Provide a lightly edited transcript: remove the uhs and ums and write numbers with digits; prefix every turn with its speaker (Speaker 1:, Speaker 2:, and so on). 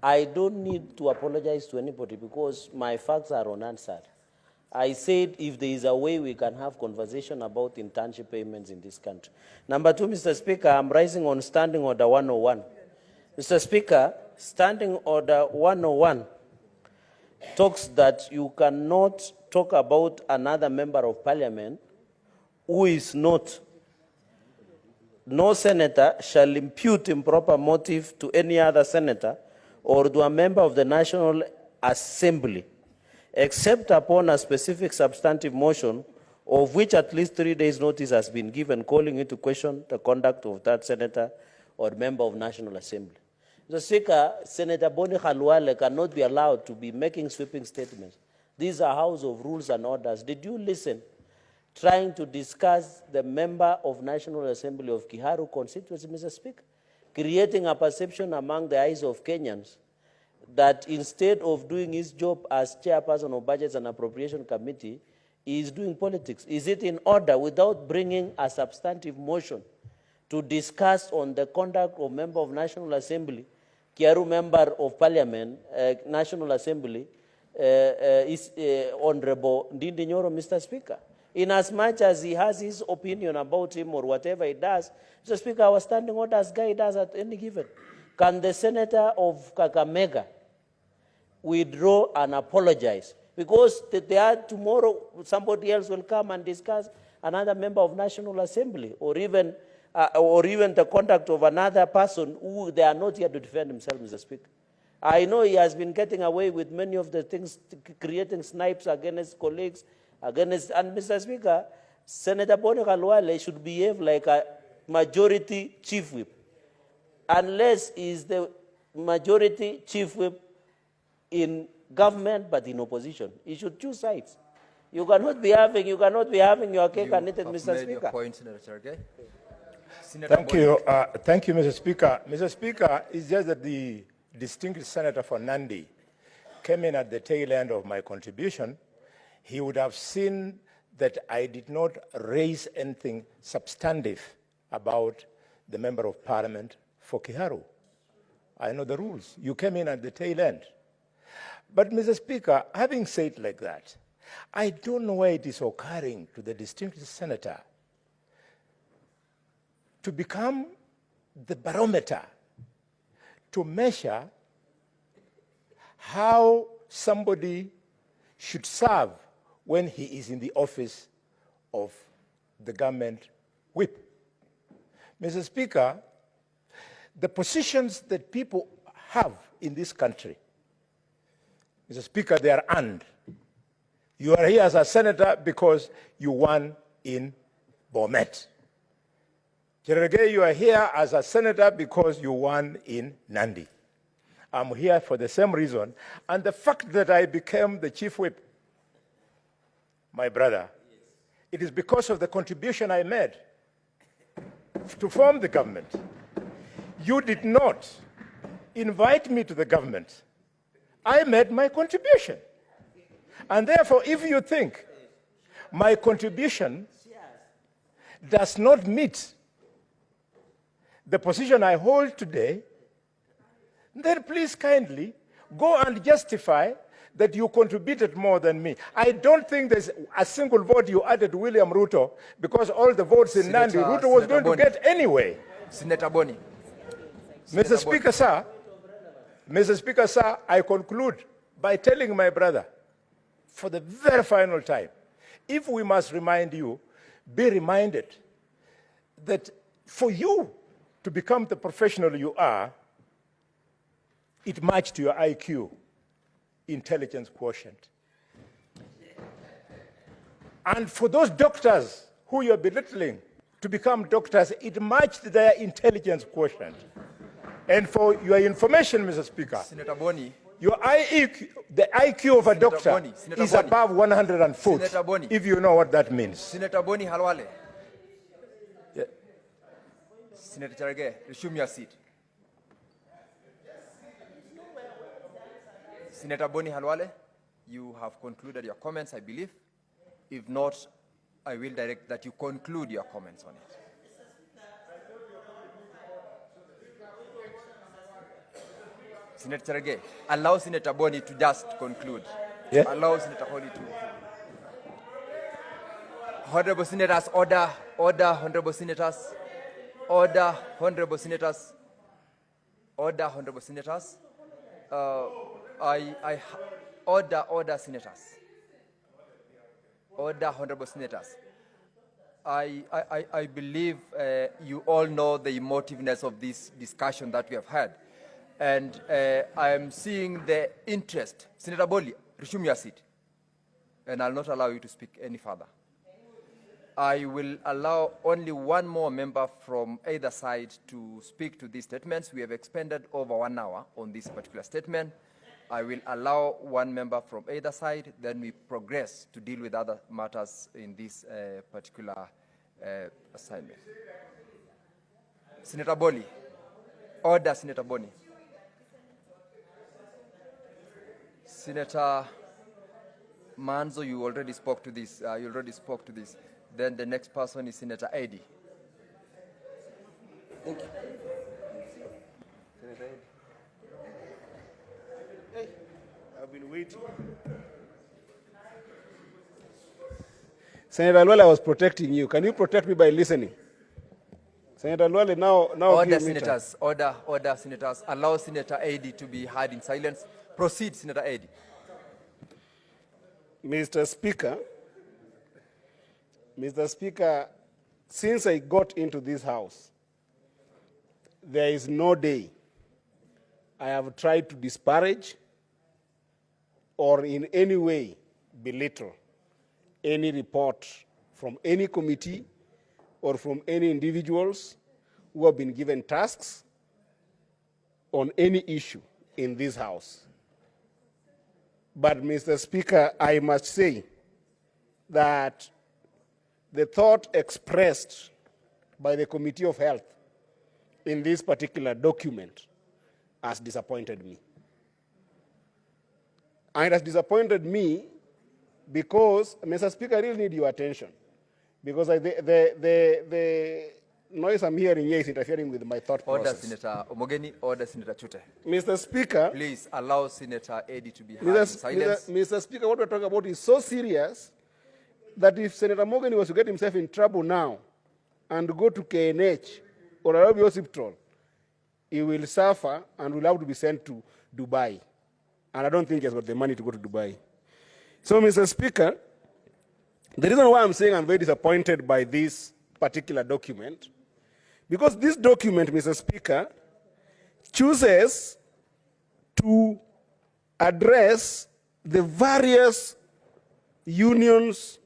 Speaker 1: I don't need to apologize to anybody because my facts are unanswered. I said if there is a way we can have conversation about internship payments in this country. Number two, Mr. Speaker, I'm rising on Standing Order 101. Mr. Speaker, Standing Order 101 talks that you cannot talk about another member of parliament who is not. No senator shall impute improper motive to any other senator or to a member of the National Assembly, except upon a specific substantive motion of which at least 3 days' notice has been given, calling into question the conduct of that senator or member of National Assembly. Mr. Speaker, Senator Bony Khalwale cannot be allowed to be making sweeping statements. These are House of Rules and Orders. Did you listen? Trying to discuss the member of National Assembly of Kiharu constituency, Mr. Speaker, creating a perception among the eyes of Kenyans that instead of doing his job as chairperson of Budgets and Appropriation Committee, he is doing politics. Is it in order, without bringing a substantive motion to discuss on the conduct of member of National Assembly, Kiharu member of Parliament, National Assembly, is Honorable Ndindi Nyoro, Mr. Speaker? In as much as he has his opinion about him or whatever he does, Mr. Speaker, our standing orders guide us at any given. Can the senator of Kakamega withdraw and apologize? Because tomorrow somebody else will come and discuss another member of National Assembly or even the conduct of another person who they are not here to defend themselves, Mr. Speaker. I know he has been getting away with many of the things, creating snipes against colleagues, and Mr. Speaker, Senator Bony Khalwale should behave like a majority chief whip. Unless he is the majority chief whip in government but in opposition, he should choose sides. You cannot be having your cake and eat it, Mr. Speaker.
Speaker 2: Your point, Senator Cherargei.
Speaker 3: Thank you, Mr. Speaker. Mr. Speaker, it's just that the distinguished senator for Nandi came in at the tail end of my contribution. He would have seen that I did not raise anything substantive about the member of parliament for Kiharu. I know the rules. You came in at the tail end. But, Mr. Speaker, having said like that, I don't know why it is occurring to the distinguished senator to become the barometer to measure how somebody should serve when he is in the office of the government whip. Mr. Speaker, the positions that people have in this country, Mr. Speaker, they are earned. You are here as a senator because you won in Bomet. Cherargei, you are here as a senator because you won in Nandi. I'm here for the same reason. And the fact that I became the chief whip, my brother, it is because of the contribution I made to form the government. You did not invite me to the government. I made my contribution. And therefore, if you think my contribution does not meet the position I hold today, then please kindly go and justify that you contributed more than me. I don't think there's a single vote you added to William Ruto because all the votes in Nandi, Ruto was going to get anyway.
Speaker 2: Senator Bony.
Speaker 3: Mr. Speaker, sir, I conclude by telling my brother, for the very final time, if we must remind you, be reminded that for you to become the professional you are, it matched your IQ, intelligence quotient. And for those doctors who you're belittling to become doctors, it matched their intelligence quotient. And for your information, Mr. Speaker,
Speaker 2: Senator Bony,
Speaker 3: your IQ, the IQ of a doctor is above 100 foot, if you know what that means.
Speaker 2: Senator Bony Khalwale. Yeah. Senator Cherargei, resume your seat. Senator Bony Khalwale, you have concluded your comments, I believe. If not, I will direct that you conclude your comments on it. Senator Cherargei, allow Senator Bony to just conclude.
Speaker 3: Yeah.
Speaker 2: Allow Senator Holly to. Honorable Senators, order, Honorable Senators, order, Honorable Senators, order, Honorable Senators. Order, Senators. Order, Honorable Senators. I believe you all know the emotiveness of this discussion that we have had. And I am seeing the interest. Senator Boli, resume your seat. And I'll not allow you to speak any further. I will allow only one more member from either side to speak to these statements. We have expended over 1 hour on this particular statement. I will allow one member from either side, then we progress to deal with other matters in this particular assignment. Senator Boli. Order, Senator Boni. Senator Manzo, you already spoke to this. Then the next person is Senator Eddy.
Speaker 1: Thank you. Senator Eddy. Hey, I've been waiting.
Speaker 4: Senator Khalwale, I was protecting you. Can you protect me by listening? Senator Khalwale, now
Speaker 2: Order,
Speaker 4: give me
Speaker 2: Senators.
Speaker 4: time.
Speaker 2: Order, Senators. Allow Senator Eddy to be heard in silence. Proceed, Senator Eddy.
Speaker 4: Mr. Speaker, since I got into this house, there is no day I have tried to disparage or in any way belittle any report from any committee or from any individuals who have been given tasks on any issue in this house. But, Mr. Speaker, I must say that the thought expressed by the Committee of Health in this particular document has disappointed me. And it has disappointed me because, Mr. Speaker, I really need your attention, because the noise I'm hearing here is interfering with my thought
Speaker 2: Order,
Speaker 4: process.
Speaker 2: Senator Omogeni. Order, Senator Chute.
Speaker 4: Mr. Speaker,
Speaker 2: Please allow Senator Eddy to be heard in silence.
Speaker 4: Mr. Speaker, what we're talking about is so serious that if Senator Morgan was to get himself in trouble now and go to KNH or Nairobi Hospital, he will suffer and will have to be sent to Dubai. And I don't think he has got the money to go to Dubai. So, Mr. Speaker, the reason why I'm saying I'm very disappointed by this particular document, because this document, Mr. Speaker, chooses to address the various unions